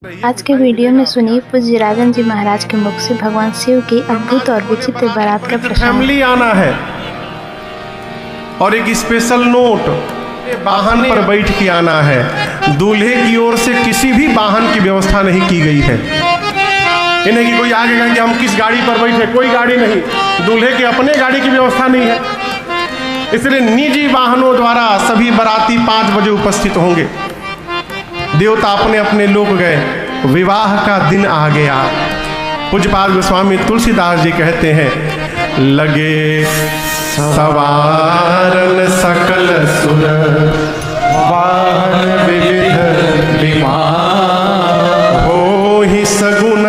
आज के वीडियो में सुनिए पूज्य राजन जी महाराज के मुख से भगवान शिव की अद्भुत और विचित्र बारात का प्रसंग। फैमिली आना है और एक स्पेशल नोट वाहन पर बैठ के आना है। दूल्हे की ओर से किसी भी वाहन की व्यवस्था नहीं की गई है। इन्हें कि कोई आगे कहें कि हम किस गाड़ी पर बैठे, कोई गाड़ी नहीं। दूल्हे के अपने गाड़ी की व्यवस्था नहीं है, इसलिए निजी वाहनों द्वारा सभी बाराती 5 बजे उपस्थित होंगे। देवता अपने अपने लोग गए, विवाह का दिन आ गया। पूज्यपाद गोस्वामी तुलसीदास जी कहते हैं, लगे सवारन सकल सुर वाहन विविध विमान, हो ही सगुन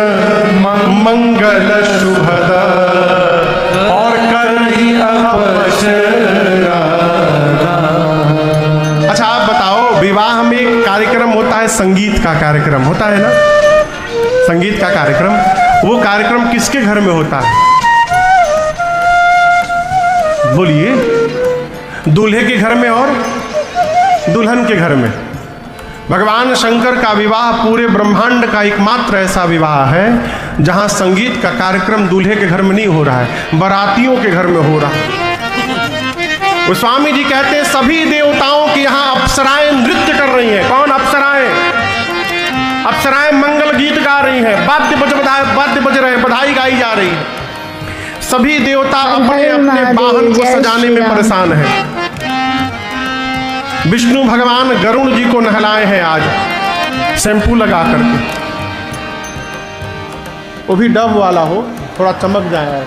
मंगल शुभद और कर ही अपशरा। अच्छा आप बताओ, विवाह में एक कार्यक्रम होता है, संगीत का कार्यक्रम होता है ना, संगीत का कार्यक्रम। वो कार्यक्रम किसके घर में होता है? बोलिए, दूल्हे के घर में और दुल्हन के घर में। भगवान शंकर का विवाह पूरे ब्रह्मांड का एकमात्र ऐसा विवाह है जहां संगीत का कार्यक्रम दूल्हे के घर में नहीं हो रहा है, बारातियों के घर में हो रहा है। स्वामी जी कहते हैं, सभी देवताओं की यहाँ अप्सराएं नृत्य कर रही हैं। कौन अप्सराएं? अप्सराएं मंगल गीत गा रही हैं, वाद्य बज रहे हैं, बधाई गाई जा रही है। सभी देवता अपने अपने वाहन को सजाने में परेशान हैं। विष्णु भगवान गरुण जी को नहलाए हैं आज शैम्पू लगा करके, वो भी डब वाला हो, थोड़ा चमक जाए।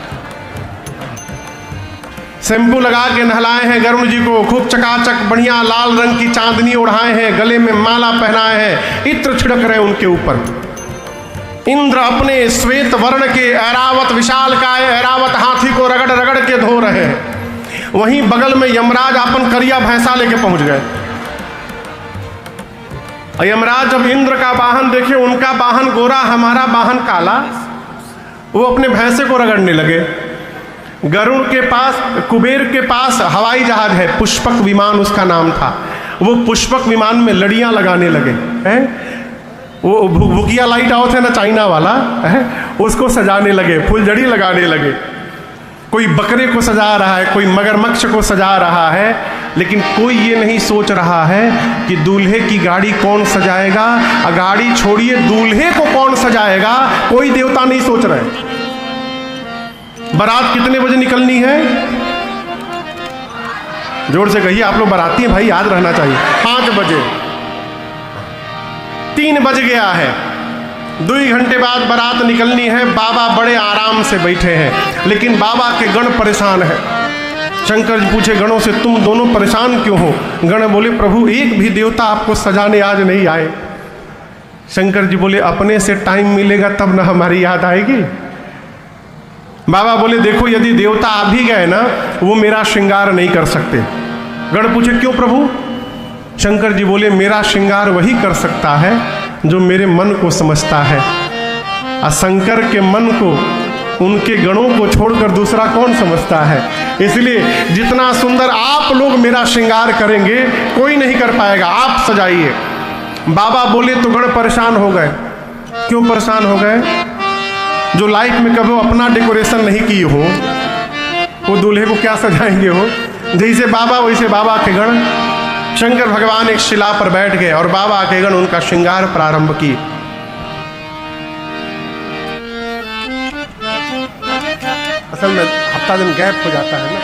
शैम्पू लगा के नहलाए हैं गरुण जी को, खूब चकाचक बढ़िया लाल रंग की चांदनी ओढ़ाए हैं, गले में माला पहनाए हैं, इत्र छिड़क रहे उनके ऊपर। इंद्र अपने श्वेत वर्ण के ऐरावत विशालकाय ऐरावत हाथी को रगड़ रगड़ के धो रहे हैं। वहीं बगल में यमराज अपन करिया भैंसा लेके पहुंच गए। यमराज जब इंद्र का वाहन देखे, उनका वाहन गोरा, हमारा वाहन काला, वो अपने भैंसे को रगड़ने लगे। गरुड़ के पास, कुबेर के पास हवाई जहाज है, पुष्पक विमान उसका नाम था। वो पुष्पक विमान में लड़ियां लगाने लगे हैं। वो भुकिया लाइट आउट है ना, चाइना वाला है, उसको सजाने लगे, फुलझड़ी लगाने लगे। कोई बकरे को सजा रहा है, कोई मगरमच्छ को सजा रहा है, लेकिन कोई ये नहीं सोच रहा है कि दूल्हे की गाड़ी कौन सजाएगा। गाड़ी छोड़िए, दूल्हे को कौन सजाएगा, कोई देवता नहीं सोच रहे। बारात कितने बजे निकलनी है? जोर से कहिए, आप लोग बाराती हैं भाई, याद रहना चाहिए। 5 बजे, 3 बज गया है, 2 घंटे बाद बारात निकलनी है। बाबा बड़े आराम से बैठे हैं, लेकिन बाबा के गण परेशान है। शंकर जी पूछे गणों से, तुम दोनों परेशान क्यों हो? गण बोले, प्रभु एक भी देवता आपको सजाने आज नहीं आए। शंकर जी बोले, अपने से टाइम मिलेगा तब ना हमारी याद आएगी। बाबा बोले, देखो यदि देवता आ भी गए ना, वो मेरा श्रृंगार नहीं कर सकते। गण पूछे, क्यों प्रभु? शंकर जी बोले, मेरा श्रृंगार वही कर सकता है जो मेरे मन को समझता है। और शंकर के मन को, उनके गणों को छोड़कर दूसरा कौन समझता है? इसलिए जितना सुंदर आप लोग मेरा श्रृंगार करेंगे, कोई नहीं कर पाएगा, आप सजाइए। बाबा बोले तो गण परेशान हो गए। क्यों परेशान हो गए? जो लाइफ में कभी अपना डेकोरेशन नहीं की हो, वो दूल्हे को क्या सजाएंगे हो? जैसे बाबा वैसे बाबा के गण। शंकर भगवान एक शिला पर बैठ गए और बाबा के गण उनका श्रृंगार प्रारंभ किए। असल में हफ्ता दिन गैप हो जाता है ना,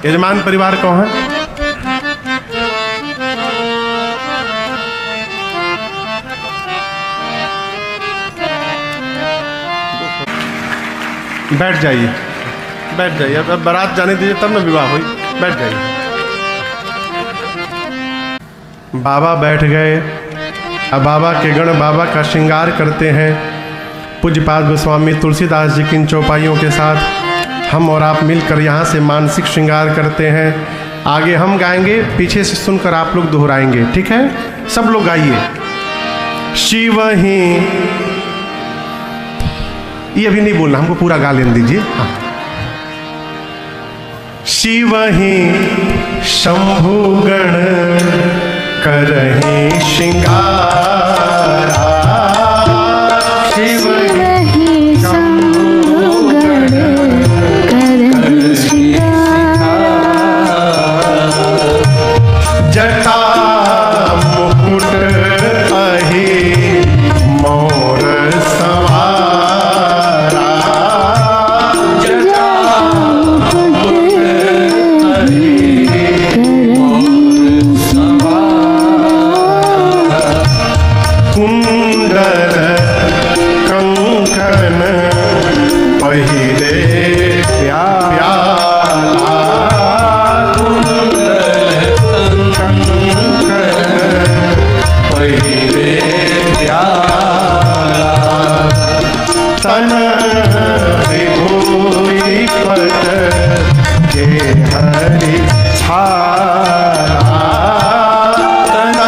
तो यजमान परिवार कौन है? बैठ जाइए, बैठ जाइए। अब बारात जाने दीजिए, तब ना विवाह हुई। बैठ जाइए। बाबा बैठ गए। अब बाबा के गण बाबा का श्रृंगार करते हैं। पूज्यपाद गोस्वामी तुलसीदास जी की इन चौपाइयों के साथ हम और आप मिलकर यहाँ से मानसिक श्रृंगार करते हैं। आगे हम गाएंगे, पीछे से सुनकर आप लोग दोहराएंगे, ठीक है? सब लोग गाइए। शिव ही, ये अभी नहीं बोलना, हमको पूरा गा लेने दीजिए। हाँ। शिव ही शंभु गण करहि श्रृंगार, प्यारा तन विभूति पट के हरि छाया तन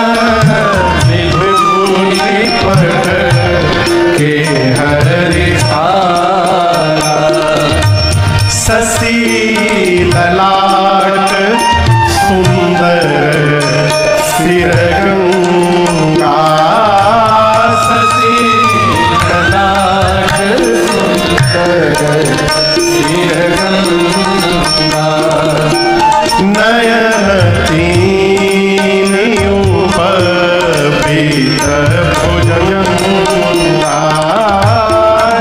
विभूति पट के हरि छाया शशि ललाट सुंदर सिरगंगा शशि ललाट सुंदर सिरगंगा नयन तीन पीत भुजंगा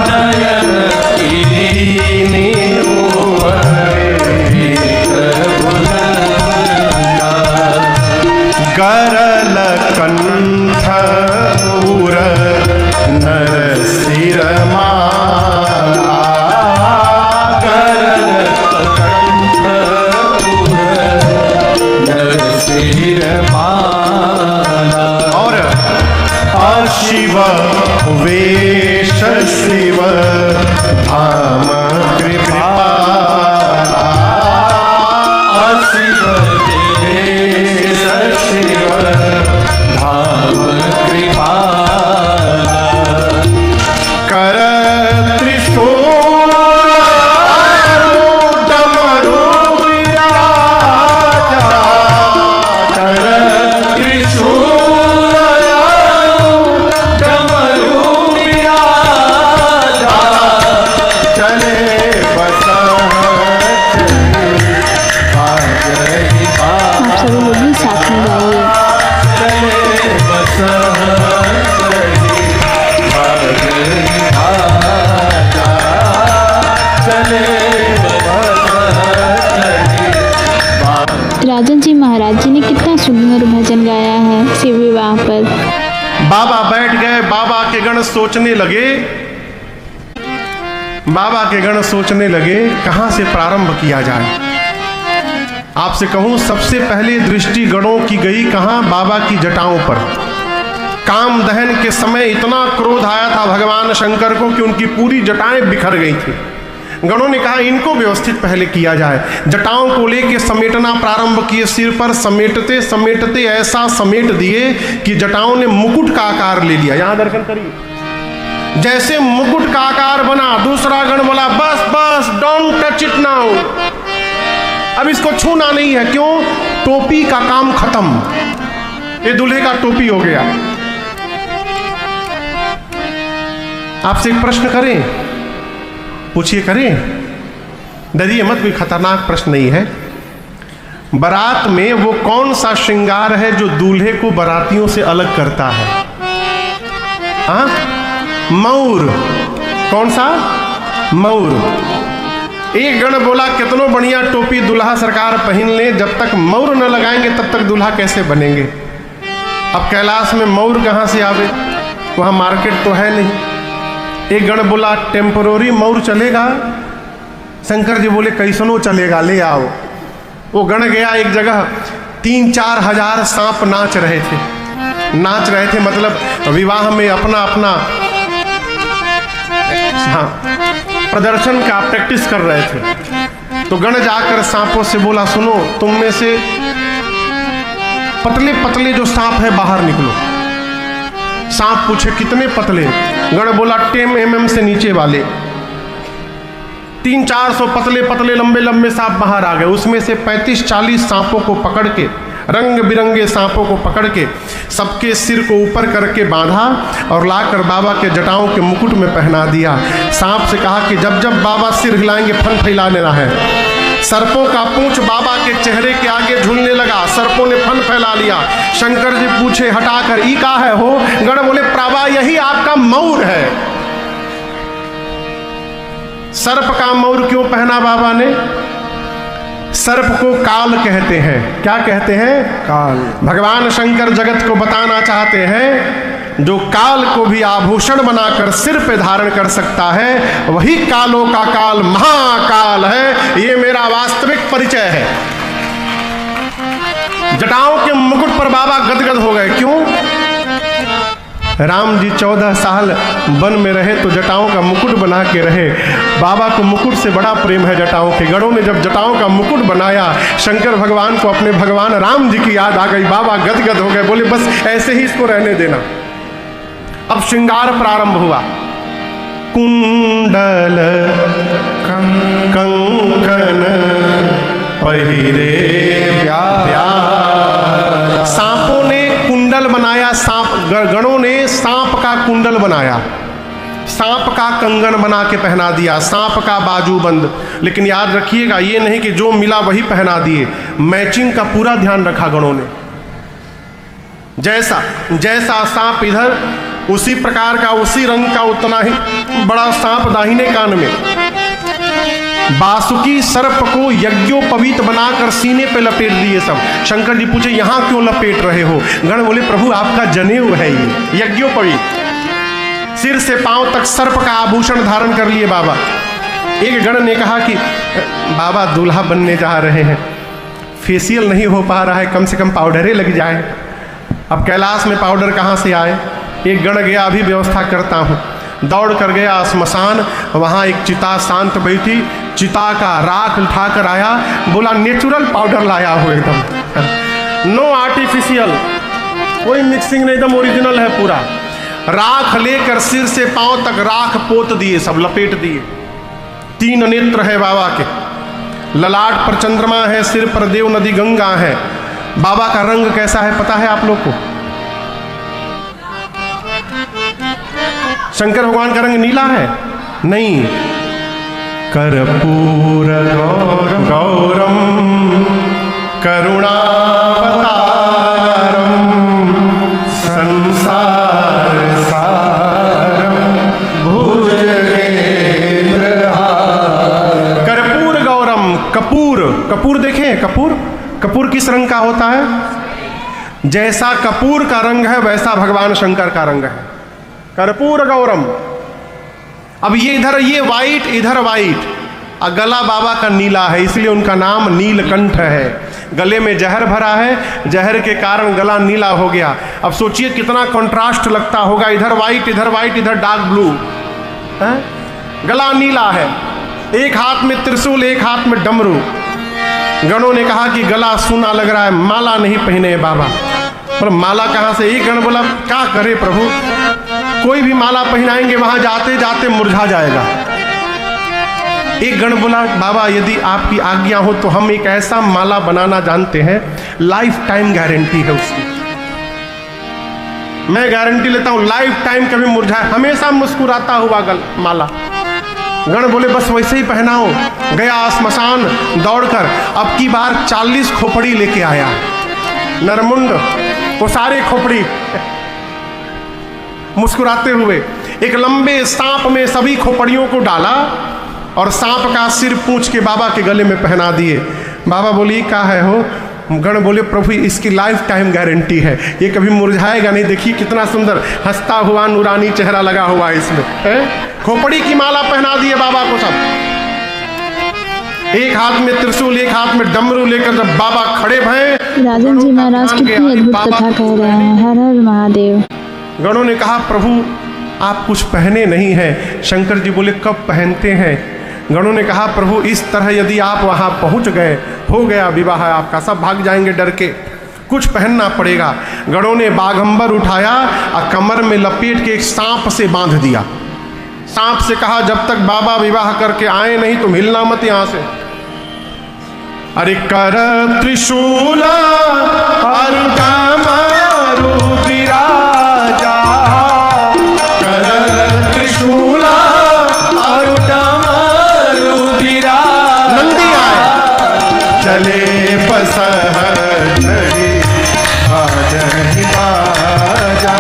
नयन तीन करल कंठ पूर नर सिर माला करल कंठ पूर नर सिर माला और शिव वेश शिव धाम कृपाला शिव वेश शिव धाम कृपाला कर त्रिशूल डमरू विराजा कर त्रिशूल डमरू विराजा चले आप सभी लोग भी साथ में गाइए। राजन जी महाराज जी ने कितना सुंदर भजन गाया है शिव विवाह पर। बाबा बैठ गए। बाबा के गण सोचने लगे, बाबा के गण सोचने लगे कहां से प्रारंभ किया जाए। आपसे कहूं सबसे पहले दृष्टि गणों की गई कहां? बाबा की जटाओं पर। काम दहन के समय इतना क्रोध आया था भगवान शंकर को कि उनकी पूरी जटाएं बिखर गई थी। गणों ने कहा इनको व्यवस्थित पहले किया जाए। जटाओं को लेके समेटना प्रारंभ किए। सिर पर समेटते समेटते ऐसा समेट दिए कि जटाओं ने मुकुट का आकार ले लिया। यहां दर्शन करिए, जैसे मुकुट का आकार बना। दूसरा गण बोला बस बस डोंट टच इट नाउ, अब इसको छूना नहीं है। क्यों? टोपी का काम खत्म, ये दूल्हे का टोपी हो गया। आपसे एक प्रश्न करें, पूछिए, करें, डरिए मत, कोई खतरनाक प्रश्न नहीं है। बारात में वो कौन सा श्रृंगार है जो दूल्हे को बारातियों से अलग करता है? हाँ, मऊर। कौन सा? मऊर। एक गण बोला कितनो बढ़िया टोपी दुल्हा सरकार पहन ले, जब तक मऊर न लगाएंगे तब तक दुल्हा कैसे बनेंगे। अब कैलाश में मऊर कहां से आवे, वहां मार्केट तो है नहीं। एक गण बोला टेम्परोरी मऊर चलेगा। शंकर जी बोले कैसनो चलेगा, ले आओ। वो गण गया एक जगह, 3-4 हजार सांप नाच रहे थे, मतलब विवाह में अपना अपना हाँ प्रदर्शन का प्रैक्टिस कर रहे थे। तो गण जाकर सांपों से बोला सुनो, तुम में से पतले पतले जो सांप है बाहर निकलो। सांप पूछे कितने पतले? गण बोला 10 mm से नीचे वाले। 300-400 पतले पतले लंबे लंबे सांप बाहर आ गए। उसमें से 35-40 सांपों को पकड़ के, रंग बिरंगे सांपों को पकड़ के सबके सिर को ऊपर करके बांधा और लाकर बाबा के जटाओं के मुकुट में पहना दिया। सांप से कहा कि जब जब बाबा सिर हिलाएंगे फन फैला लेना है। सर्पों का पूंछ बाबा के चेहरे के आगे झूलने लगा, सर्पों ने फन फैला लिया। शंकर जी पूछे हटाकर ई का है हो? गण बोले प्रभा यही आपका मऊर है। सर्प का मऊर क्यों पहना बाबा ने? सर्प को काल कहते हैं। क्या कहते हैं? काल। भगवान शंकर जगत को बताना चाहते हैं जो काल को भी आभूषण बनाकर सिर पे धारण कर सकता है वही कालों का काल महाकाल है। ये मेरा वास्तविक परिचय है। जटाओं के मुकुट पर बाबा गदगद हो गए। क्यों? राम जी 14 साल वन में रहे तो जटाओं का मुकुट बना के रहे। बाबा को मुकुट से बड़ा प्रेम है जटाओं के। गणों ने जब जटाओं का मुकुट बनाया, शंकर भगवान को अपने भगवान राम जी की याद आ गई। बाबा गदगद हो गए, बोले बस ऐसे ही इसको रहने देना। अब श्रृंगार प्रारंभ हुआ। कुंडल कंकन पहिरे सांपों ने कुंडल बनाया, सांप गणों ने सांप का कुंडल बनाया, सांप का कंगन बना के पहना दिया, सांप का बाजूबंद। लेकिन याद रखिएगा, ये नहीं कि जो मिला वही पहना दिए, मैचिंग का पूरा ध्यान रखा गणों ने। जैसा जैसा सांप इधर, उसी प्रकार का उसी रंग का उतना ही बड़ा सांप दाहिने कान में। बासुकी सर्प को यज्ञोपवीत बनाकर सीने पे लपेट दिए सब। शंकर जी पूछे यहां क्यों लपेट रहे हो? गण बोले प्रभु आपका जनेऊ है ये यज्ञोपवीत। सिर से पांव तक सर्प का आभूषण धारण कर लिए बाबा। एक गण ने कहा कि बाबा दूल्हा बनने जा रहे हैं, फेशियल नहीं हो पा रहा है, कम से कम पाउडरे लग जाए। अब कैलाश में पाउडर कहाँ से आए? एक गण गया, अभी व्यवस्था करता हूँ। दौड़ कर गया श्मशान, वहाँ एक चिता शांत बैठी, चिता का राख उठाकर आया, बोला नेचुरल पाउडर लाया हो एकदम, नो आर्टिफिशियल, कोई मिक्सिंग नहीं, एकदम ओरिजिनल है पूरा। राख लेकर सिर से पांव तक राख पोत दिए, सब लपेट दिए। 3 नेत्र है बाबा के, ललाट पर चंद्रमा है, सिर पर देव नदी गंगा है। बाबा का रंग कैसा है पता है आप लोग को? शंकर भगवान का रंग नीला है? नहीं, कर्पूर गौरम करुणावतारम संसार सारम भुजगेंद्रहारम। कर्पूर गौरम, कपूर, कपूर देखें, कपूर, कपूर किस रंग का होता है? जैसा कपूर का रंग है वैसा भगवान शंकर का रंग है, कर्पूर गौरम। अब ये इधर ये वाइट, इधर वाइट, और गला बाबा का नीला है, इसलिए उनका नाम नीलकंठ है। गले में जहर भरा है, जहर के कारण गला नीला हो गया। अब सोचिए कितना कंट्रास्ट लगता होगा, इधर वाइट, इधर वाइट, इधर डार्क ब्लू है? गला नीला है, एक हाथ में त्रिशूल, एक हाथ में डमरू। गणों ने कहा कि गला सूना लग रहा है, माला नहीं पहने बाबा। पर माला कहाँ से? एक गण बोला क्या करे प्रभु, कोई भी माला पहनाएंगे वहां जाते जाते मुरझा जाएगा। एक गण बोला बाबा यदि आपकी आज्ञा हो तो हम एक ऐसा माला बनाना जानते हैं, लाइफ टाइम गारंटी है उसकी। मैं गारंटी लेता हूं लाइफ टाइम कभी मुरझाए, हमेशा मुस्कुराता हुआ माला। गण बोले बस वैसे ही पहनाओ। गया श्मशान दौड़कर, अब की बार 40 खोपड़ी लेके आया, नरमुंड, वो सारे खोपड़ी मुस्कुराते हुए एक लंबे सांप में सभी खोपड़ियों को डाला और सांप का सिर पूंछ के बाबा के गले में पहना दिए। बाबा बोली क्या है हो? गण बोले प्रभु इसकी लाइफ टाइम गारंटी है, ये कभी मुरझाएगा नहीं। देखिए कितना सुंदर हंसता हुआ नूरानी चेहरा लगा हुआ है इसमें है? खोपड़ी की माला पहना दिए बाबा को सब। एक हाथ में त्रिशूल, एक हाथ में डमरू लेकर जब बाबा खड़े भये, राजन जी महाराज कितनी अद्भुत कथा कह रहे हैं। हर हर महादेव। गणों ने कहा प्रभु आप कुछ पहने नहीं हैं। शंकर जी बोले कब पहनते हैं? गणों ने कहा प्रभु इस तरह यदि आप वहां पहुंच गए, हो गया विवाह आपका, सब भाग जाएंगे डर के, कुछ पहनना पड़ेगा। गणों ने बाघंबर उठाया और कमर में लपेट के एक सांप से बांध दिया। सांप से कहा जब तक बाबा विवाह करके आए नहीं तुम हिलना मत यहां से। अरे कर त्रिशूल विराजा, कर त्रिशूल नंदी आए चले पसहरी बाजही बाजा,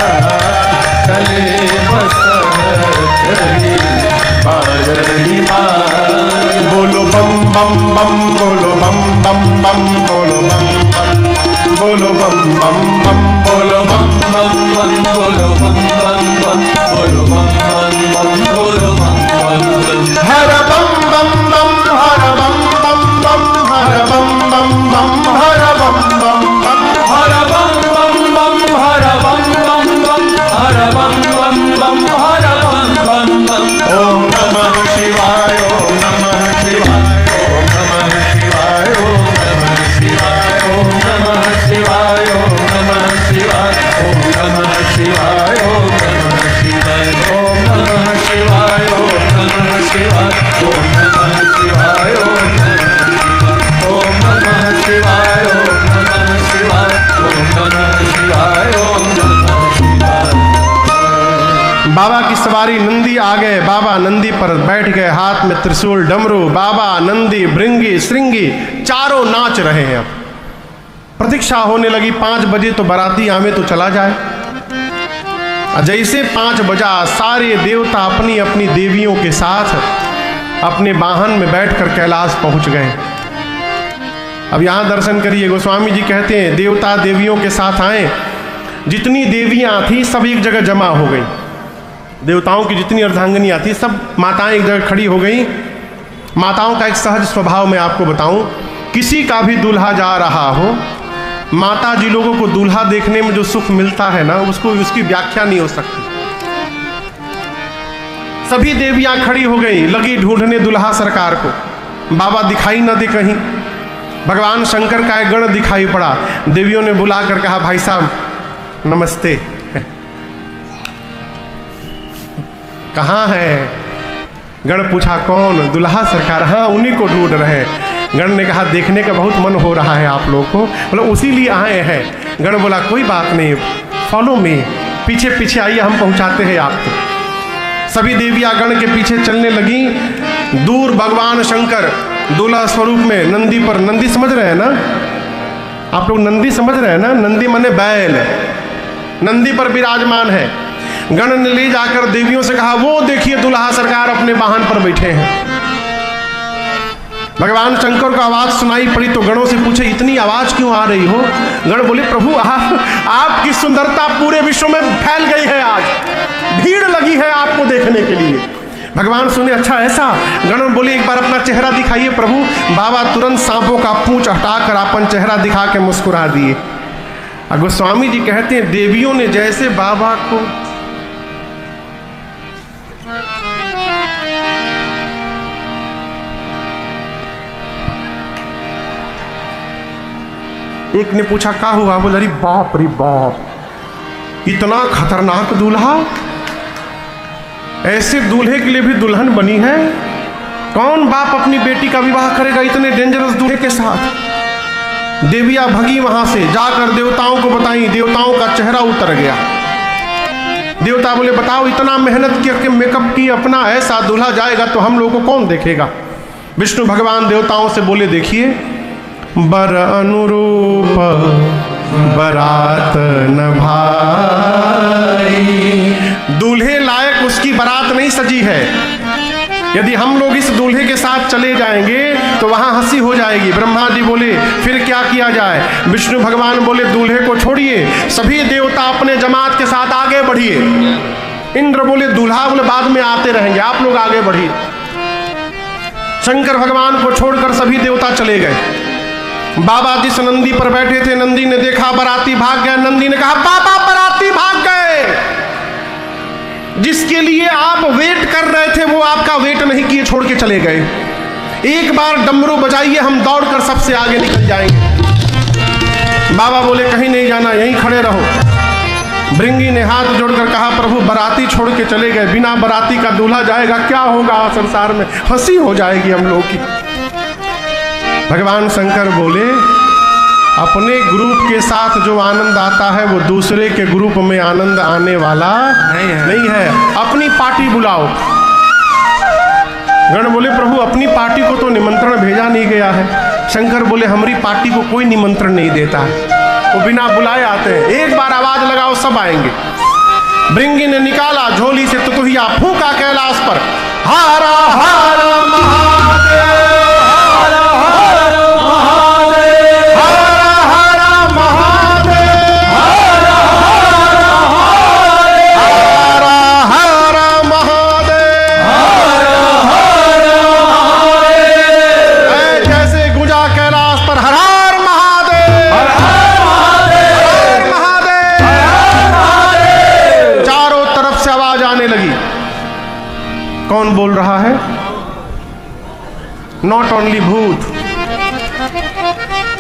चले पसहरी बाजही बाजा। बोलो बम बम बम, बोलो बम बम बम, बोलो बम बम, बोलो बम बम बम, बोलो बम बम बम, बोलो बम बम बम, बोलो बम बम बम, बोलो बम बम बम। हर बम बम बम, हर बम बम बम, हर बम बम बम, हर बम बम बम, हर बम बम बम, हर बम बम बम, हर बम बाबा की सवारी नंदी आ गए, बाबा नंदी पर बैठ गए, हाथ में त्रिशूल डमरू, बाबा नंदी भृंगी श्रृंगी चारों नाच रहे हैं। अब प्रतीक्षा होने लगी 5 बजे तो बाराती आवे तो चला जाए। जैसे 5 बजा सारे देवता अपनी अपनी देवियों के साथ अपने वाहन में बैठकर कैलाश पहुंच गए। अब यहां दर्शन करिए, गोस्वामी जी कहते हैं देवता देवियों के साथ आए, जितनी देवियां थी सब एक जगह जमा हो गई। देवताओं की जितनी अर्धांगिनियां थी सब माताएं एक जगह खड़ी हो गई। माताओं का एक सहज स्वभाव मैं आपको बताऊं, किसी का भी दूल्हा जा रहा हो, माता जी लोगों को दूल्हा देखने में जो सुख मिलता है ना, उसको उसकी व्याख्या नहीं हो सकती। सभी देवियां खड़ी हो गई, लगी ढूंढने दुल्हा सरकार को। बाबा दिखाई न दे कहीं। भगवान शंकर का एक गण दिखाई पड़ा। देवियों ने बुलाकर कहा, भाई साहब नमस्ते, कहाँ है? गण पूछा कौन? दुल्हा सरकार। हाँ उन्हीं को ढूंढ रहे हैं। गण ने कहा देखने का बहुत मन हो रहा है आप लोगों को, मतलब उसी लिए आए हैं। गण बोला कोई बात नहीं, फॉलो में, पीछे पीछे आइए, हम पहुंचाते हैं आपको। सभी देवियां गण के पीछे चलने लगी। दूर भगवान शंकर दूल्हा स्वरूप में नंदी पर, नंदी समझ रहे हैं ना आप लोग? नंदी समझ रहे हैं ना? नंदी माने बैल, नंदी पर विराजमान है। गण ने ले जाकर देवियों से कहा वो देखिए दुल्हा सरकार अपने वाहन पर बैठे हैं। भगवान शंकर को आवाज सुनाई पड़ी तो गणों से पूछे इतनी आवाज क्यों आ रही हो? गण बोले प्रभु आपकी सुंदरता पूरे विश्व में फैल गई है, आज भीड़ लगी है आपको देखने के लिए। भगवान सुने अच्छा ऐसा? गण बोले एक बार अपना चेहरा दिखाइए प्रभु। बाबा तुरंत सांपों का पूंछ हटाकर अपन चेहरा दिखा के मुस्कुरा दिए। गोस्वामी जी कहते हैं देवियों ने जैसे बाबा को एक ने पूछा क्या हुआ? बोले अरे बाप रे बाप, इतना खतरनाक दूल्हा, ऐसे दूल्हे के लिए भी दुल्हन बनी है। कौन बाप अपनी बेटी का विवाह करेगा इतने डेंजरस दूल्हे के साथ? देवियां भगी वहां से, जाकर देवताओं को बताई। देवताओं का चेहरा उतर गया। देवता बोले बताओ इतना मेहनत करके मेकअप की अपना, ऐसा दूल्हा जाएगा तो हम लोगों को कौन देखेगा? विष्णु भगवान देवताओं से बोले देखिए बर अनुरूप बरात न भाई, दूल्हे लायक उसकी बारात नहीं सजी है। यदि हम लोग इस दूल्हे के साथ चले जाएंगे तो वहां हंसी हो जाएगी। ब्रह्मा जी बोले फिर क्या किया जाए? विष्णु भगवान बोले दूल्हे को छोड़िए, सभी देवता अपने जमात के साथ आगे बढ़िए। इंद्र बोले दूल्हा बोले बाद में आते रहेंगे, आप लोग आगे बढ़िए। शंकर भगवान को छोड़कर सभी देवता चले गए। बाबा जिस नंदी पर बैठे थे, नंदी ने देखा बराती भाग गया। नंदी ने कहा बाबा बराती भाग गए, जिसके लिए आप वेट कर रहे थे वो आपका वेट नहीं किए, छोड़ के चले गए। एक बार डमरू बजाइए, हम दौड़कर सबसे आगे निकल जाएंगे। बाबा बोले कहीं नहीं जाना, यहीं खड़े रहो। भृंगी ने हाथ जोड़कर कहा प्रभु बराती छोड़ के चले गए, बिना बराती का दूल्हा जाएगा, क्या होगा संसार में? हंसी हो जाएगी हम लोग की। भगवान शंकर बोले अपने ग्रुप के साथ जो आनंद आता है वो दूसरे के ग्रुप में आनंद आने वाला नहीं है। अपनी पार्टी बुलाओ। गण बोले प्रभु अपनी पार्टी को तो निमंत्रण भेजा नहीं गया है। शंकर बोले हमारी पार्टी को कोई निमंत्रण नहीं देता है, वो बिना बुलाए आते हैं। एक बार आवाज लगाओ सब आएंगे। भृंगी ने निकाला झोली से तुतुहिया, फूंका कैलाश पर, हारा हारा महादेव, कौन बोल रहा है? नॉट ओनली भूत,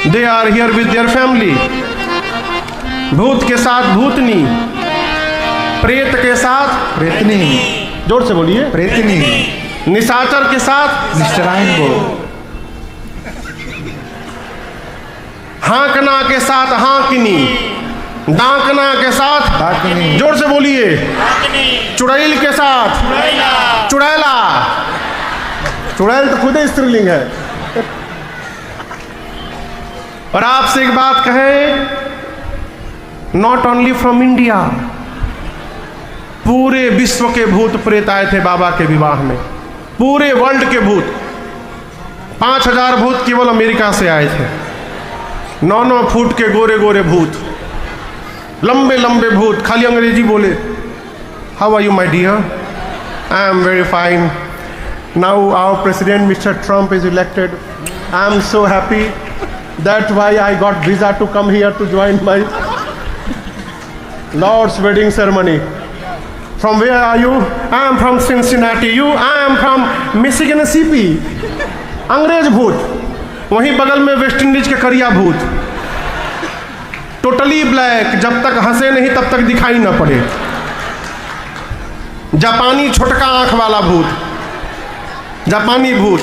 they are here with their family. भूत के साथ भूतनी, प्रेत के साथ प्रेतनी, जोर से बोलिए प्रेतनी, निशाचर के साथ निश्चरायन को, हांकना के साथ हांकनी, डांकना के साथ डाकनी, जोर से बोलिए चुड़ैल के साथ चुड़ैला। चुड़ैल तो खुद ही स्त्रीलिंग है। और आपसे एक बात कहें, नॉट ओनली फ्रॉम इंडिया, पूरे विश्व के भूत प्रेत आए थे बाबा के विवाह में। पूरे वर्ल्ड के भूत, 5000 भूत केवल अमेरिका से आए थे। 9-9 फुट के गोरे गोरे भूत, लंबे लंबे भूत, खाली अंग्रेजी बोले। How are you my dear? I am very fine. Now our president Mr Trump is elected. I am so happy, that why I got visa to come here to join my lord's wedding ceremony. From where are you? I am from Cincinnati. You? I am from Mississippi. अंग्रेज भूत। वहीं बगल में West Indies के करिया भूत, totally black, जब तक हंसे नहीं तब तक दिखाई न पड़े। जापानी छोटका आंख वाला भूत, जापानी भूत।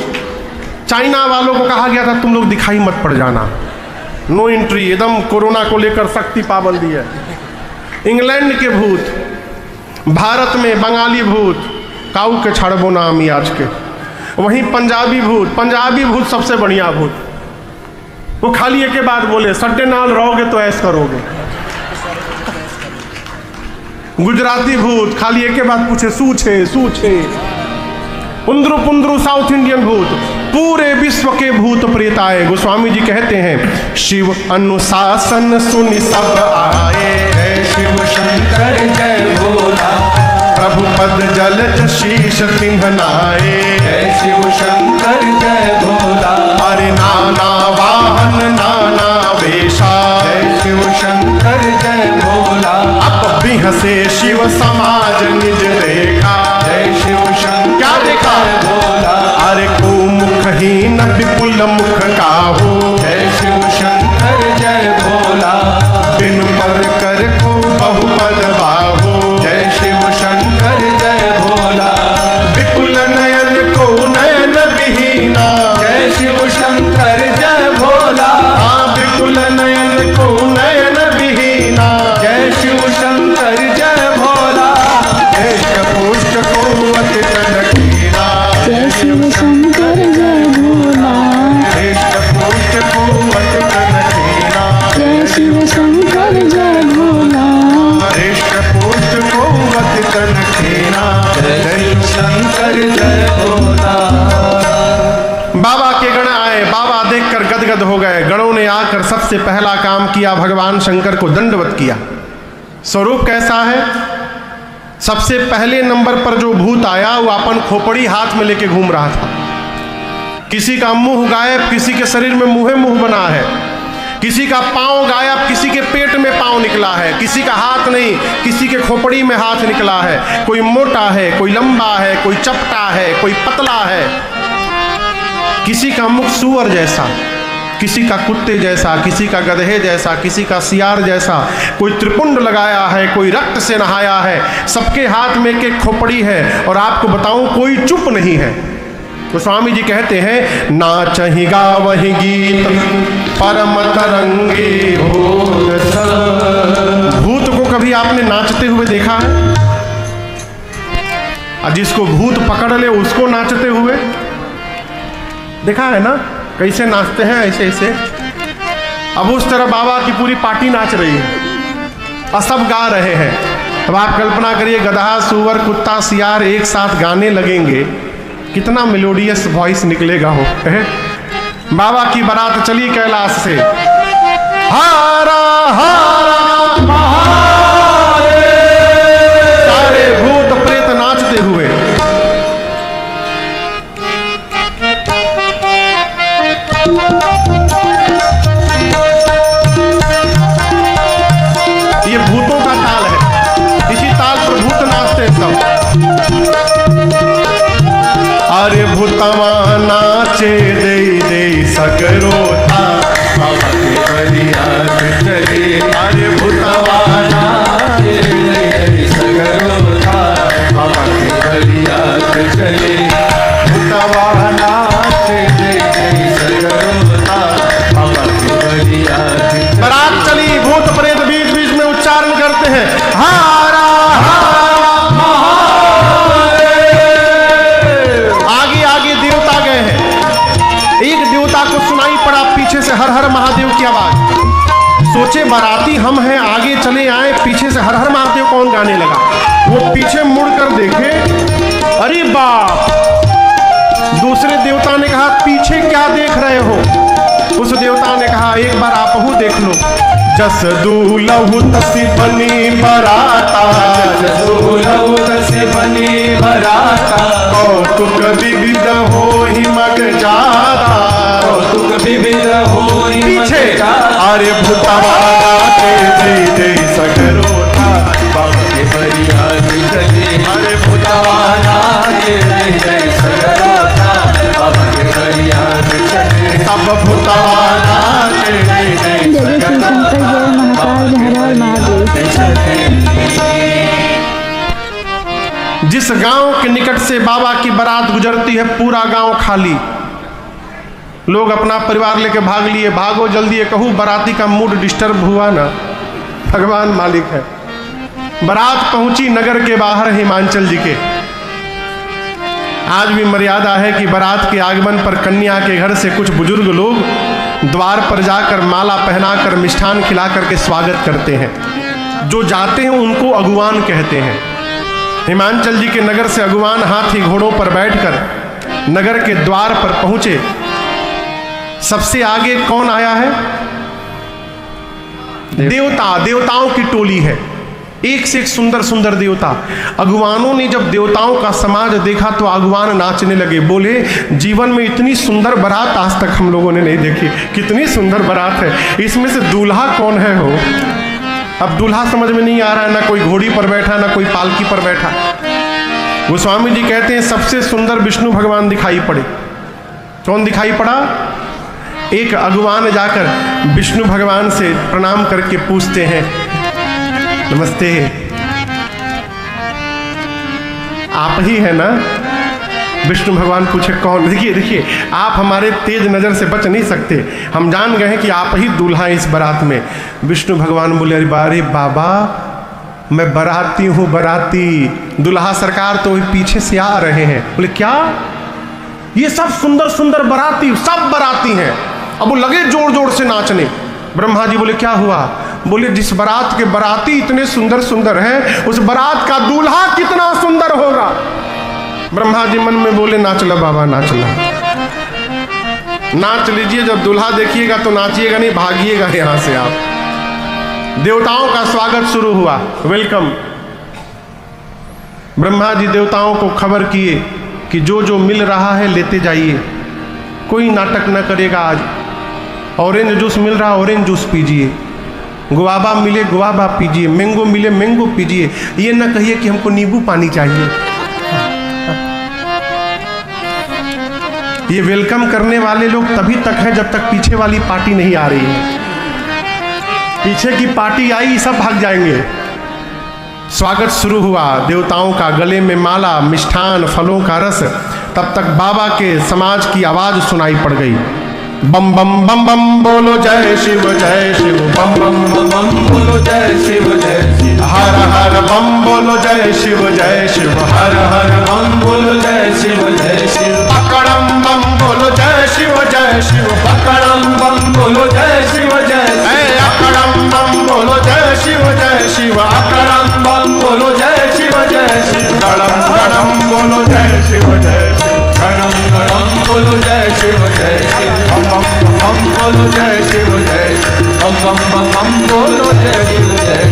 चाइना वालों को कहा गया था तुम लोग दिखाई मत पड़ जाना, नो एंट्री, एकदम कोरोना को लेकर सख्ती पाबंदी है। इंग्लैंड के भूत, भारत में बंगाली भूत, काऊ के छड़बो नाम आज के। वहीं पंजाबी भूत सबसे बढ़िया भूत। वो खाली एक के बात बोले, सड्डे नाल रहोगे तो ऐश करोगे। गुजराती भूत खाली एक के बात पूछे, सूछे सूछे। उंद्रू पुंद्रू साउथ इंडियन भूत, पूरे विश्व के भूत प्रेत आए। गोस्वामी जी कहते हैं, शिव अनुशासन सुनि सब आए, शिव शंकर जय भोला, प्रभु पद जलज शीश सिंहनाए। जय शिव शंकर जय भोला, अरे नाना वाहन नाना वेशा, जय शिव शंकर जय भोला, अब भी हंसे शिव समाज निज देखा। जय शिव शंकर क्या देखा? जय भोला, अरे को मुखहीन विपुल मुख काहू, जय शिव शंकर जय भोला, बिन पर कर को बहुपद बाहू। जय शिव शंकर जय भोला, विपुल नयन को नयन विहीना, जय शिव शंकर जय भोला, हाँ विपुल नयन को नयन विहीना। जय शिव शंकर जय भोला, पुष्ट को अति तनकीना, जय शिव शंकर जय भोला, पुष्ट को अति तनकीना, जय शिव शंकर जय भोला, पुष्ट को अति तनकीना। जय शिव शंकर जय भोला। बाबा के गण आए, बाबा देखकर गदगद हो गए। गणों ने आकर सबसे पहला काम किया, भगवान शंकर को दंडवत किया। स्वरूप कैसा है? सबसे पहले नंबर पर जो भूत आया वो अपन खोपड़ी हाथ में लेके घूम रहा था। किसी का मुंह गायब, किसी के शरीर में मुंह बना है, किसी का पांव गायब, किसी के पेट में पांव निकला है, किसी का हाथ नहीं, किसी के खोपड़ी में हाथ निकला है। कोई मोटा है, कोई लंबा है, कोई चपटा है, कोई पतला है। किसी का मुख सूअर जैसा, किसी का कुत्ते जैसा, किसी का गधे जैसा, किसी का सियार जैसा। कोई त्रिपुंड लगाया है, कोई रक्त से नहाया है। सबके हाथ में एक एक खोपड़ी है। और आपको बताऊं, कोई चुप नहीं है। तो स्वामी जी कहते हैं, नाचहि गावहि गीत परम तरंगी भूत। भूत को कभी आपने नाचते हुए देखा है? और जिसको भूत पकड़ ले उसको नाचते हुए देखा है ना? कैसे नाचते हैं, ऐसे ऐसे। अब उस तरह बाबा की पूरी पार्टी नाच रही है और सब गा रहे हैं। अब आप कल्पना करिए, गधा, सूअर, कुत्ता, सियार एक साथ गाने लगेंगे, कितना मेलोडियस वॉइस निकलेगा हो। बाबा की बारात चली कैलाश से, हारा हारा महादेव, सारे भूत प्रेत नाचते हुए। ये भूतों का ताल है, इसी ताल पर भूत नाचते हैं सब। अरे भूतवा नाचे दे दे सगरो था, बाबा के फरियाद चले। अरे भूतवा नाचे दे दे सगरो था, बाबा के फरियाद चले। भूतवा नाचे दे दे सगरो था, बाबा के फरियाद। बारात चली, भूत प्रेत बीच बीच में उच्चारण करते हैं, हारा हारा महादेव। हम हैं, आगे चले आए, पीछे से हर हर महादेव कौन गाने लगा। वो पीछे मुड़कर देखे, अरे बाप! दूसरे देवता ने कहा पीछे क्या देख रहे हो? उस देवता ने कहा एक बार आप हूँ देख लो। जस दूलहु तसी बनी बराता, जस दूलहु तसी बनी बराता, कौतुक विविध होहि मग जाता, कौतुक विविध होहि पीछे अरे भूतवाला के जय जय सगरो था, बाबा के हरियाली चली, अरे भूतवाला के जय जय सगरो था, बाबा के हरियाली चली, सब भूतवाला के जय जय जय जय शिव शंकर, जय महाकाल, हर हर महादेव। जिस गांव के निकट से बाबा की बारात गुजरती है, पूरा गांव खाली। लोग अपना परिवार लेके भाग लिए, भागो जल्दी, कहूँ बाराती का मूड डिस्टर्ब हुआ ना, भगवान मालिक है। बारात पहुंची नगर के बाहर हिमांचल जी के। आज भी मर्यादा है कि बारात के आगमन पर कन्या के घर से कुछ बुजुर्ग लोग द्वार पर जाकर माला पहनाकर मिष्ठान खिला करके स्वागत करते हैं। जो जाते हैं उनको अगुवान कहते हैं। हिमांचल जी के नगर से अगुवान हाथी घोड़ों पर बैठकर नगर के द्वार पर पहुंचे। सबसे आगे कौन आया है? देवता, देवताओं की टोली है, एक से एक सुंदर सुंदर देवता। अगुवानों ने जब देवताओं का समाज देखा तो अगुवान नाचने लगे, बोले जीवन में इतनी सुंदर बारात आज तक हम लोगों ने नहीं देखी। कितनी सुंदर बारात है, इसमें से दूल्हा कौन है हो? अब दूल्हा समझ में नहीं आ रहा है, ना कोई घोड़ी पर बैठा, ना कोई पालकी पर बैठा। गोस्वामी जी कहते हैं सबसे सुंदर विष्णु भगवान दिखाई पड़े। कौन दिखाई पड़ा? एक अगुवान जाकर विष्णु भगवान से प्रणाम करके पूछते हैं, नमस्ते, आप ही है ना? विष्णु भगवान पूछे कौन? देखिए देखिए, आप हमारे तेज नजर से बच नहीं सकते, हम जान गए हैं कि आप ही दूल्हा हैं इस बारात में। विष्णु भगवान बोले, अरे बाबा, मैं बाराती हूँ, बाराती। दूल्हा सरकार तो पीछे से आ रहे हैं। बोले क्या? ये सब सुंदर सुंदर बाराती, सब बाराती हैं। अब वो लगे जोर जोर से नाचने। ब्रह्मा जी बोले क्या हुआ? बोले जिस बारात के बाराती इतने सुंदर सुंदर हैं, उस बारात का दूल्हा कितना सुंदर होगा। ब्रह्मा जी मन में बोले नाचला बाबा, नाचला, नाच लीजिए, जब दूल्हा देखिएगा तो नाचिएगा नहीं, भागिएगा यहां से आप। देवताओं का स्वागत शुरू हुआ, वेलकम। ब्रह्मा जी देवताओं को खबर किए कि जो जो मिल रहा है लेते जाइए, कोई नाटक न करेगा। आज ऑरेंज जूस मिल रहा, ऑरेंज जूस पीजिए, गुआवा मिले गुआवा पीजिए, मैंगो मिले मैंगो पीजिए। ये न कहिए कि हमको नींबू पानी चाहिए। ये वेलकम करने वाले लोग तभी तक है जब तक पीछे वाली पार्टी नहीं आ रही है। पीछे की पार्टी आई, सब भाग जाएंगे। स्वागत शुरू हुआ देवताओं का, गले में माला, मिष्ठान, फलों का रस। तब तक बाबा के समाज की आवाज सुनाई पड़ गई, बम बम बम बम बोलो जय शिव बम बम बम बम बोलो जय शिव हर हर बम बोलो जय शिव हर हर बम बोलो जय शिव पकड़म बम बोलो जय शिव पकड़म बम बोलो जय शिव अकड़म बम बोलो जय शिव अकड़म बम बोलो जय शिव गड़म गड़म बोलो जय शिव गड़म गड़म बोलो जय शिव बम बम बोलो जय शिव बम बम बोलो जय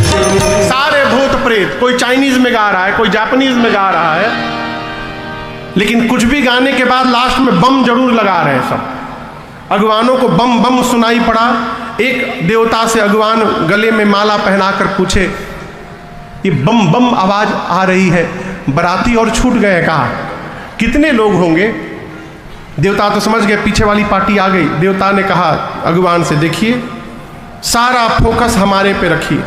शिव। सारे भूत प्रेत, कोई चाइनीज में गा रहा है, कोई जापानीज में गा रहा है, लेकिन कुछ भी गाने के बाद लास्ट में बम जरूर लगा रहे हैं सब। अगवानों को बम बम सुनाई पड़ा। एक देवता से अगवान गले में माला पहनाकर पूछे, ये बम बम आवाज आ रही है, बराती और छूट गए, कहा कितने लोग होंगे? देवता तो समझ गए पीछे वाली पार्टी आ गई। देवता ने कहा अगवान से, देखिए सारा फोकस हमारे पे रखिए,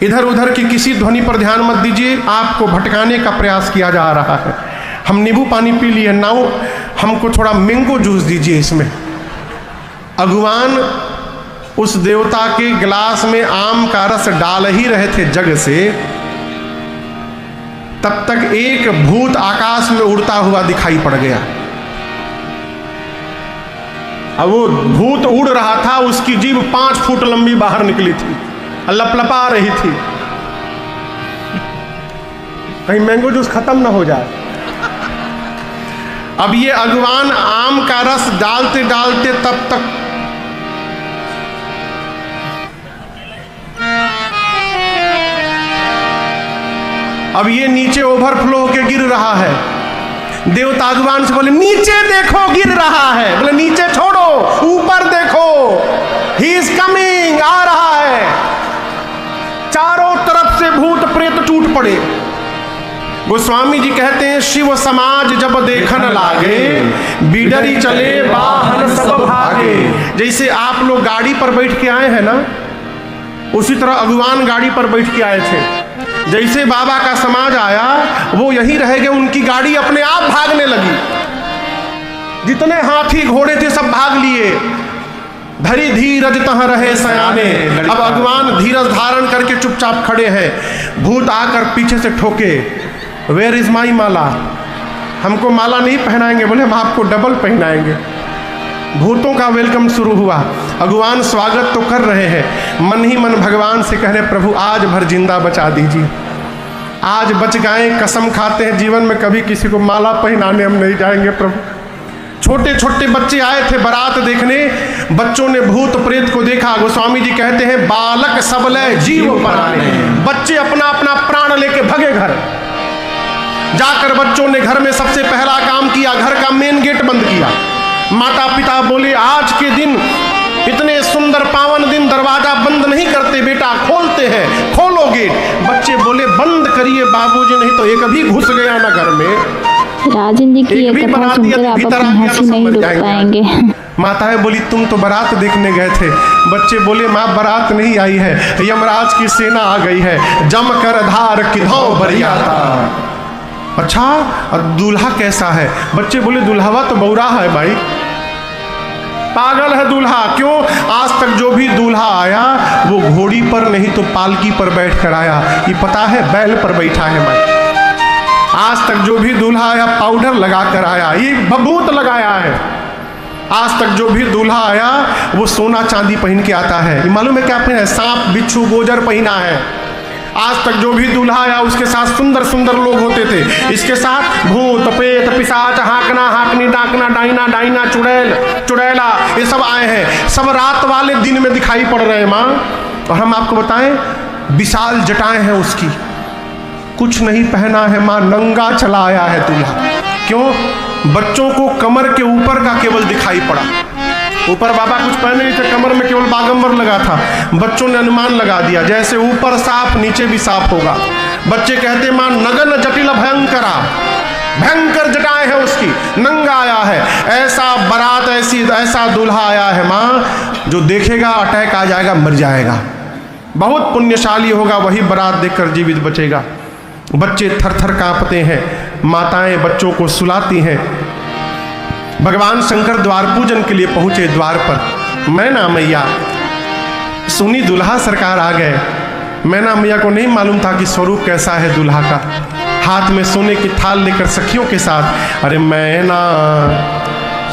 इधर उधर की किसी ध्वनि पर ध्यान मत दीजिए, आपको भटकाने का प्रयास किया जा रहा है। हम नींबू पानी पी लिए, नाउ हमको थोड़ा मैंगो जूस दीजिए इसमें। अगवान उस देवता के गिलास में आम का रस डाल ही रहे थे जग से, तब तक एक भूत आकाश में उड़ता हुआ दिखाई पड़ गया। अब वो भूत उड़ रहा था, उसकी जीभ 5 फुट लंबी बाहर निकली थी। लपलपा रही थी, कहीं मैंगो जूस खत्म ना हो जाए। अब ये अगवान आम का रस डालते डालते तब तक अब ये नीचे ओवरफ्लो होके गिर रहा है। देवता अगवान से बोले नीचे देखो गिर रहा है। बोले नीचे छोड़ो, ऊपर देखो, ही इज कमिंग, आ रहा है। चारों तरफ से भूत प्रेत टूट पड़े। गोस्वामी जी कहते हैं शिव समाज जब देखन लागे, बिडरी चले वाहन सब भागे। जैसे आप लोग गाड़ी पर बैठ के आए हैं ना, उसी तरह अगवान गाड़ी पर बैठ के आए थे। जैसे बाबा का समाज आया, वो यहीं रह गए, उनकी गाड़ी अपने आप भागने लगी। जितने हाथी घोड़े थे सब भाग लिए। धरी धीरज तह रहे सयाने। अब अगवान धीरज धारण करके चुपचाप खड़े हैं। भूत आकर पीछे से ठोके, वेयर इज माई माला, हमको माला नहीं पहनाएंगे। बोले हम आपको डबल पहनाएंगे। भूतों का वेलकम शुरू हुआ। अगवान स्वागत तो कर रहे हैं, मन ही मन भगवान से कह रहे प्रभु आज भर जिंदा बचा दीजिए, आज बच गए, कसम खाते हैं जीवन में कभी किसी को माला पहनाने हम नहीं जाएंगे प्रभु। छोटे छोटे बच्चे आए थे बारात देखने, बच्चों ने भूत प्रेत को देखा। गोस्वामी जी कहते हैं बालक सबले जीव प्राणे, बच्चे अपना अपना प्राण लेके भगे घर। जाकर बच्चों ने घर में सबसे पहला काम किया, घर का मेन गेट बंद किया। माता पिता बोले आज के दिन, इतने सुंदर पावन दिन, दरवाजा बंद नहीं करते बेटा, खोलते हैं, खोलो गेट। बच्चे बोले बंद करिए बाबूजी, नहीं तो एक भी घुस गया ना घर में। राजन जी की ये कथा सुनकर आप अपनी हंसी नहीं रोक पाएंगे। माताएं बोली तुम तो बारात देखने गए थे। बच्चे बोले माँ बारात नहीं आई है, यमराज की सेना आ गई है, जम कर धार किधौ बरियाता। अच्छा और दूल्हा कैसा है? बच्चे बोले दूल्हा तो बौरा है भाई, पागल है दूल्हा। क्यों? आज तक जो भी दूल्हा आया वो घोड़ी पर नहीं तो पालकी पर बैठ कर आया। ये पता है बैल पर बैठा है भाई। आज तक जो भी दूल्हा आया पाउडर लगा कर आया, ये भभूत लगाया है। आज तक जो भी दूल्हा आया वो सोना चांदी पहन के आता है। ये मालूम है क्या पहना है? सांप बिच्छू गोजर पहना है। आज तक जो भी दूल्हा आया उसके साथ सुंदर सुंदर लोग होते थे, इसके साथ भूत प्रेत पिशाच हाँकना हाँकनी डाकना डाइना डाइना चुड़ैल चुड़ैला ये सब आए हैं। सब रात वाले दिन में दिखाई पड़ रहे हैं माँ। और हम आपको बताएं विशाल जटाएं हैं उसकी, कुछ नहीं पहना है माँ, नंगा चला आया है दूल्हा। क्यों? बच्चों को कमर के ऊपर का केवल दिखाई पड़ा, ऊपर बाबा कुछ पहने नहीं थे, कमर में केवल बागंबर लगा था। बच्चों ने अनुमान लगा दिया जैसे ऊपर साफ नीचे भी साफ होगा। बच्चे कहते माँ नगन जटिल भयंकरा, भयंकर जटाएं है उसकी, नंगा आया है। ऐसा बारात ऐसा दूल्हा आया है माँ जो देखेगा अटैक आ जाएगा, मर जाएगा। बहुत पुण्यशाली होगा वही बारात देखकर जीवित बचेगा। बच्चे थर थर कांपते हैं, माताएं बच्चों को सुलाती हैं। भगवान शंकर द्वार पूजन के लिए पहुंचे द्वार पर। मैना मैया सुनी दुल्हा सरकार आ गए। मैना मैया को नहीं मालूम था कि स्वरूप कैसा है दूल्हा का। हाथ में सोने की थाल लेकर सखियों के साथ, अरे मैना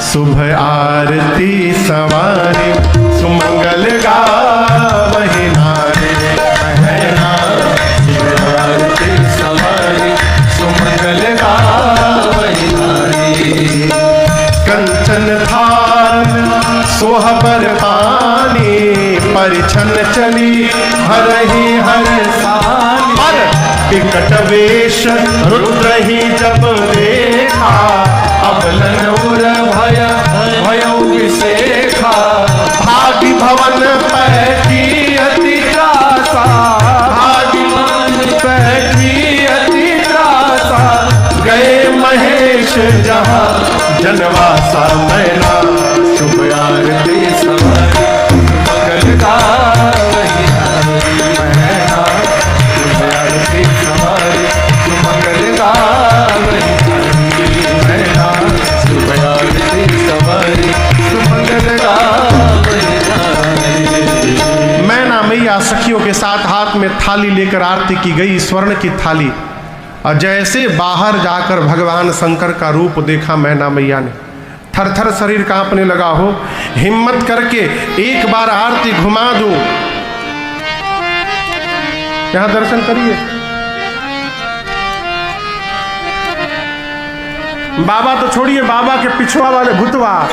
शुभ आरती सवारी सुमंगल गावहि नारी, मैना शुभ आरती सवारी सुमंगल गावहि नारी। कंचन थाल सोहबर पानी, परिछन चली हरहि हर सानी। पर विकट वेश रुद्र ही जब देखा, अबलन उर भय भयउ विशेखा। भागी भवन पैठी अति त्रासा, भागी भवन पैठी अति त्रासा। गए महेश जहाँ जनवासा, मैना शुभ आरती सवारी मंगल गावहि नारी। मैना शुभ आरती सवारी मंगल गावहि नारी। मैना शुभ आरती सवारी मंगल गावहि नारी। मैना मैया सखियों के साथ हाथ में थाली लेकर आरती की गई, स्वर्ण की थाली। और जैसे बाहर जाकर भगवान शंकर का रूप देखा मैना मैया ने, थर थर शरीर कांपने लगा हो। हिम्मत करके एक बार आरती घुमा दूं, यहाँ दर्शन करिए। बाबा तो छोड़िए, बाबा के पिछुआ वाले भूतवा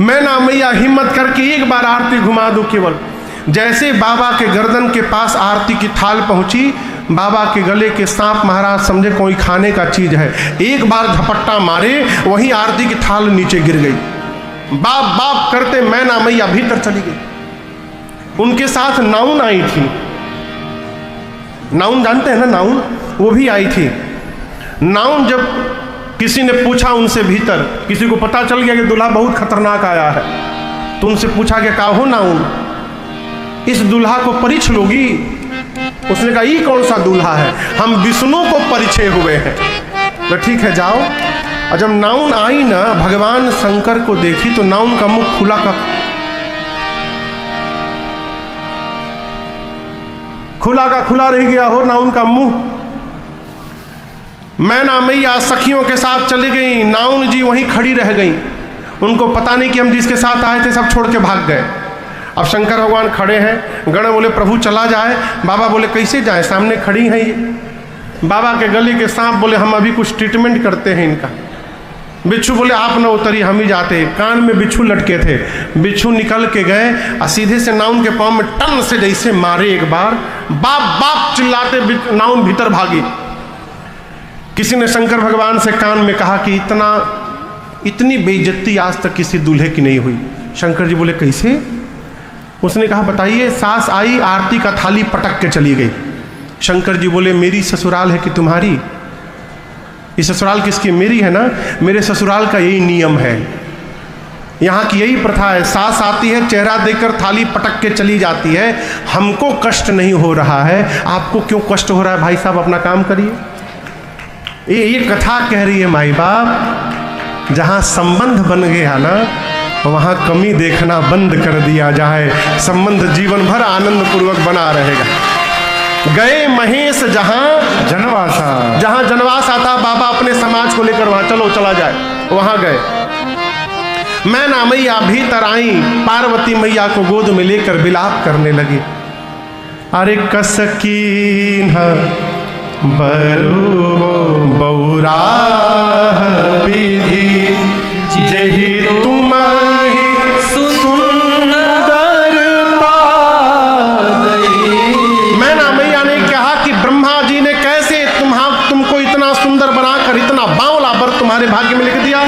मैना मैया हिम्मत करके एक बार आरती घुमा दो केवल। जैसे बाबा के गर्दन के पास आरती की थाल पहुंची, बाबा के गले के सांप महाराज समझे कोई खाने का चीज है, एक बार झपट्टा मारे, वहीं आरती की थाल नीचे गिर गई। बाप बाप करते मैना मैया भीतर चली गई। उनके साथ नाउन आई थी, नाउन जानते हैं ना, नाउन, वो भी आई थी। नाउन जब किसी ने पूछा उनसे भीतर, किसी को पता चल गया कि दूल्हा बहुत खतरनाक आया है, तो उनसे पूछा कि का हो नाउन, इस दूल्हा को परिछ लोगी? उसने कहा ये कौन सा दूल्हा है, हम विष्णु को परिचय हुए हैं। तो ठीक है जाओ। और जब नाउन आई ना, भगवान शंकर को देखी तो नाउन का मुख खुला का खुला रह गया हो नाउन का मुंह। मैना मैया सखियों के साथ चली गई, नाउन जी वहीं खड़ी रह गई। उनको पता नहीं कि हम जिसके साथ आए थे सब छोड़ के भाग गए। अब शंकर भगवान खड़े हैं, गण बोले प्रभु चला जाए। बाबा बोले कैसे जाए, सामने खड़ी हैं ये। बाबा के गले के सांप बोले हम अभी कुछ ट्रीटमेंट करते हैं इनका। बिच्छू बोले आप न उतरी, हम ही जाते। कान में बिच्छू लटके थे, बिच्छू निकल के गए और सीधे से नाउन के पांव में टन से जैसे मारे एक बार, बाप बाप चिल्लाते नाउन भीतर भागी। किसी ने शंकर भगवान से कान में कहा कि इतनी बेइज्जती आज तक किसी दूल्हे की नहीं हुई। शंकर जी बोले कैसे? उसने कहा बताइए। सास आई, आरती का थाली पटक के चली गई। शंकर जी बोले मेरी ससुराल है कि तुम्हारी? ये ससुराल किसकी? मेरी है ना। मेरे ससुराल का यही नियम है, यहाँ की यही प्रथा है। सास आती है, चेहरा देखकर थाली पटक के चली जाती है। हमको कष्ट नहीं हो रहा है, आपको क्यों कष्ट हो रहा है? भाई साहब अपना काम करिए। ये कथा कह रही है माई बाप, जहाँ संबंध बन गया ना, वहाँ कमी देखना बंद कर दिया जाए, संबंध जीवन भर आनंद पूर्वक बना रहेगा। गए महेश जहाँ जनवास आता, बाबा अपने समाज को लेकर वहाँ चला जाए, वहाँ गए। मैना मैया भीतर आई, पार्वती मैया को गोद में लेकर विलाप करने लगी। अरे कसकीन बरु बौरा विधि जही तुम सुंदर मैना मैया ने कहा कि ब्रह्मा जी ने कैसे तुमको इतना सुंदर बनाकर इतना बावला वर तुम्हारे भाग्य में लिख दिया।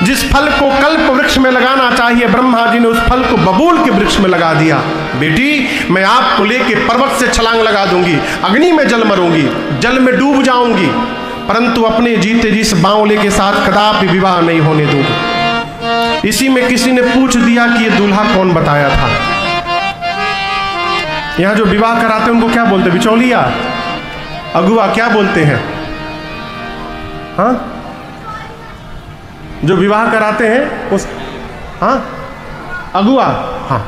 जिस फल को कल्प वृक्ष में लगाना चाहिए, ब्रह्मा जी ने उस फल को बबूल के वृक्ष में लगा दिया। बेटी मैं आपको लेके पर्वत से छलांग लगा दूंगी, अग्नि में जल मरूंगी, जल में डूब जाऊंगी, परंतु अपने जीते जी इस बावले के साथ कदापि विवाह नहीं होने दूंगी। इसी में किसी ने पूछ दिया कि ये दूल्हा कौन बताया था। यहां जो विवाह कराते हैं उनको क्या बोलते? बिचौलिया, अगुआ, क्या बोलते हैं? हाँ, जो विवाह कराते हैं उस, हाँ, अगुआ। हाँ,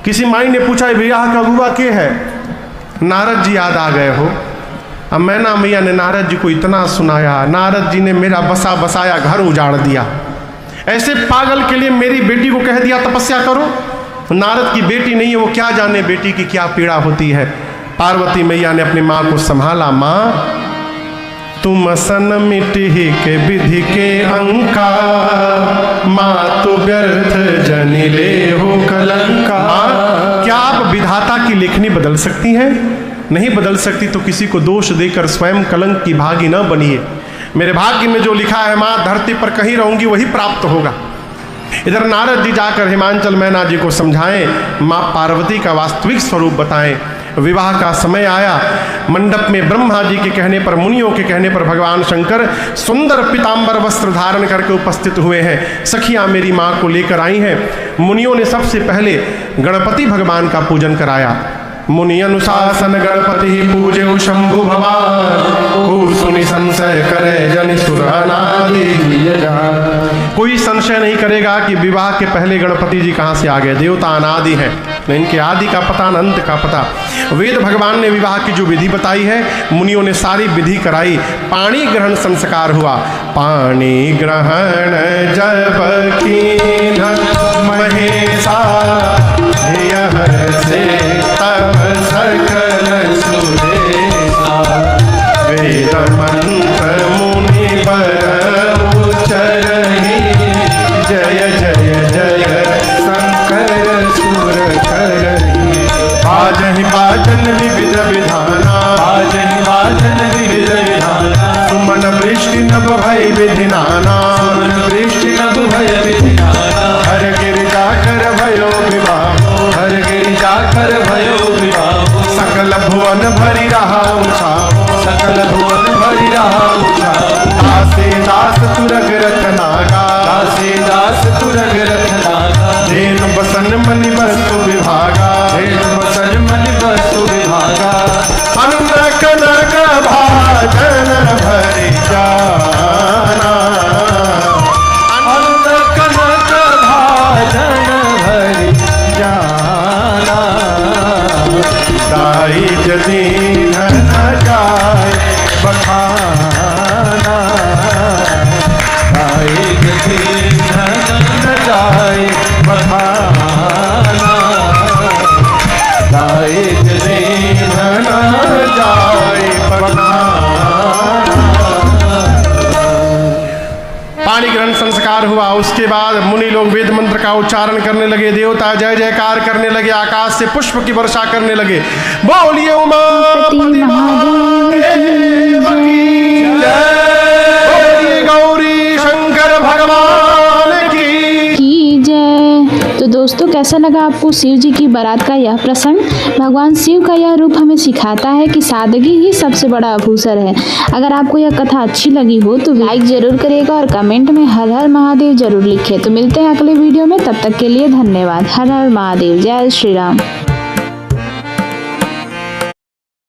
किसी माई ने पूछा विवाह का अगुआ के है? नारद जी याद आ गए हो। अब मैना मैया ने नारद जी को इतना सुनाया, नारद जी ने मेरा बसा बसाया घर उजाड़ दिया। ऐसे पागल के लिए मेरी बेटी को कह दिया तपस्या करो। नारद की बेटी नहीं है, वो क्या जाने बेटी की क्या पीड़ा होती है। पार्वती मैया ने अपनी माँ को संभाला। माँ तुम सन मिटि के विधि के अंका, माँ तो व्यर्थ जनि ले हो कलंका। क्या आप विधाता की लेखनी बदल सकती हैं? नहीं बदल सकती तो किसी को दोष देकर स्वयं कलंक की भागी न बनिए। मेरे भाग्य में जो लिखा है माँ, धरती पर कहीं रहूंगी वही प्राप्त होगा। इधर नारद जी जाकर हिमांचल मैना जी को समझाएं, माँ पार्वती का वास्तविक स्वरूप बताएं। विवाह का समय आया। मंडप में ब्रह्मा जी के कहने पर, मुनियों के कहने पर भगवान शंकर सुंदर पीतांबर वस्त्र धारण करके उपस्थित हुए हैं। सखियां मेरी माँ को लेकर आई हैं। मुनियों ने सबसे पहले गणपति भगवान का पूजन कराया। मुनि अनुशासन गणपति पूजे शंभु भगवान, सुनि संशय करे जन सुर अनादि। कोई संशय नहीं करेगा कि विवाह के पहले गणपति जी कहाँ से आ गए। देवता अनादि हैं, इनके आदि का पता, अनंत का पता। वेद भगवान ने विवाह की जो विधि बताई है, मुनियों ने सारी विधि कराई। पाणी ग्रहण संस्कार हुआ। पानी ग्रहण जब कीन महेशा यह से तब सकल सुरेशा वेद मंत्र मुनि पर उच्चरहि जय जय जय शंकर सुर करहि बाजहि बाजन विविध विधाना बाजहि बाजन विविध विधाना सुमन वृष्टि नभ भय विधि नाना सुमन वृष्टि नभ भय विधि नाना हर गिरिजा कर भयो विवाहो हर गिरिजा कर भयो विवाहो सकल भुवन भरि रहा उछाओ सकल भुवन भरि रहा उछाओ दासे दास तुरग रखनागा दासे दास तुरग रखनागा धेनु बसन मनि वस्तु विभागा धेनु बसन मनि वस्तु विभागा अन्न कनक भाजन भरि जाना अन्न कनक भाजन भरि जाना दाई जदि धन जाय बखाना दाई जदि धन जाय बखाना दाई जदि धन जाय बखाना। पाणी ग्रहण संस्कार हुआ। उसके बाद मुनि लोग वेद मंत्र का उच्चारण करने लगे, देवता जय जयकार करने लगे, आकाश से पुष्प की वर्षा करने लगे। बोलिए उमापति महादेव की जय, बोलिए गौरी शंकर भगवान की जय। तो दोस्तों, कैसा लगा आपको शिव जी की बारात का यह प्रसंग? भगवान शिव का यह रूप हमें सिखाता है कि सादगी ही सबसे बड़ा आभूषण है। अगर आपको यह कथा अच्छी लगी हो तो लाइक जरूर करिएगा और कमेंट में हर हर महादेव जरूर लिखें। तो मिलते हैं अगले वीडियो में, तब तक के लिए धन्यवाद। हर हर महादेव, जय श्री राम।